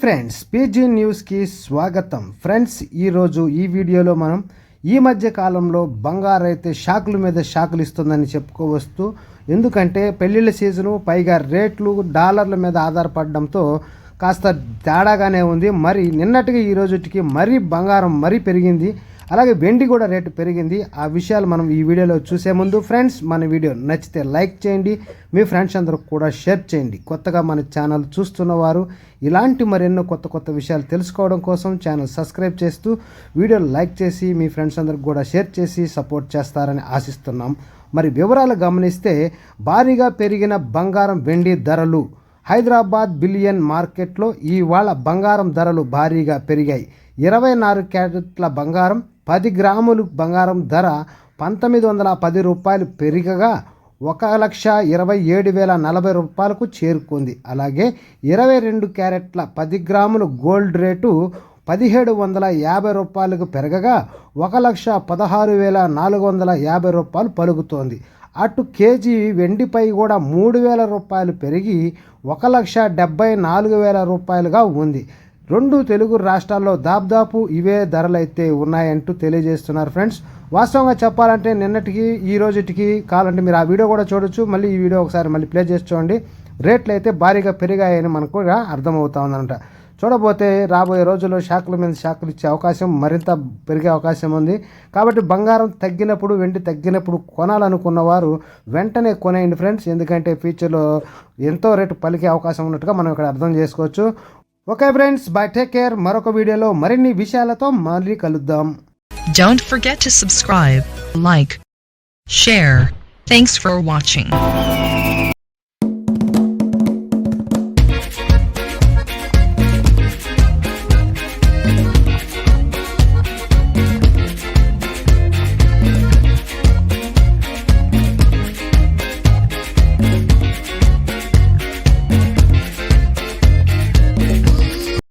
Friends, PG న్యూస్కి స్వాగతం. Friends, ఈరోజు ఈ వీడియోలో మనం ఈ మధ్య కాలంలో బంగారు అయితే షాకుల మీద షాకులు ఇస్తుందని చెప్పుకోవచ్చు. ఎందుకంటే పెళ్ళిళ్ళ సీజను, పైగా రేట్లు డాలర్ల మీద ఆధారపడడంతో కాస్త తేడాగానే ఉంది. మరి నిన్నటికి ఈ రోజుకి మరీ బంగారం మరీ పెరిగింది, అలాగే వెండి కూడా రేటు పెరిగింది. ఆ విషయాలు మనం ఈ వీడియోలో చూసే ముందు ఫ్రెండ్స్, మన వీడియో నచ్చితే లైక్ చేయండి, మీ ఫ్రెండ్స్ అందరూ కూడా షేర్ చేయండి. కొత్తగా మన ఛానల్ చూస్తున్నవారు ఇలాంటి మరెన్నో కొత్త విషయాలు తెలుసుకోవడం కోసం ఛానల్ సబ్స్క్రైబ్ చేస్తూ వీడియో లైక్ చేసి మీ ఫ్రెండ్స్ అందరికి కూడా షేర్ చేసి సపోర్ట్ చేస్తారని ఆశిస్తున్నాం. మరి వివరాలు గమనిస్తే, భారీగా పెరిగిన బంగారం వెండి ధరలు. హైదరాబాద్ బిలియన్ మార్కెట్లో ఇవాళ బంగారం ధరలు భారీగా పెరిగాయి. 24 క్యారెట్ల బంగారం 10 గ్రాములు బంగారం ధర 1910 రూపాయలు పెరిగగా 1,27,040 రూపాయలకు చేరుకుంది. అలాగే 22 క్యారెట్ల 10 గ్రాములు గోల్డ్ రేటు 1,750 రూపాయలకు పెరగగా 1,16,450 రూపాయలు పలుకుతోంది. అటు కేజీ వెండిపై కూడా 3,000 రూపాయలు పెరిగి 1,74,000 రూపాయలుగా ఉంది. రెండు తెలుగు రాష్ట్రాల్లో దాదాపు ఇవే ధరలైతే ఉన్నాయంటూ తెలియజేస్తున్నారు. ఫ్రెండ్స్, వాస్తవంగా చెప్పాలంటే నిన్నటికి ఈ రోజుటికి కావాలంటే మీరు ఆ వీడియో కూడా చూడొచ్చు. మళ్ళీ ఈ వీడియో ఒకసారి మళ్ళీ ప్లే చేసి చూడండి. రేట్లు అయితే భారీగా పెరిగాయని మనకు కూడా అర్థమవుతా ఉందన్నమాట. చూడబోతే రాబోయే రోజుల్లో షాకుల మీద షాకులు ఇచ్చే అవకాశం, మరింత పెరిగే అవకాశం ఉంది. కాబట్టి బంగారం తగ్గినప్పుడు, వెండి తగ్గినప్పుడు కొనాలనుకున్న వారు వెంటనే కొనేయండి ఫ్రెండ్స్. ఎందుకంటే ఫ్యూచర్లో ఎంతో రేటు పలికే అవకాశం ఉన్నట్టుగా మనం ఇక్కడ అర్థం చేసుకోవచ్చు. Okay friends, by, take care. మరొక వీడియోలో మరిన్ని విషయాలతో మళ్ళీ కలుద్దాం. Don't forget to subscribe, like, share. Thanks for watching.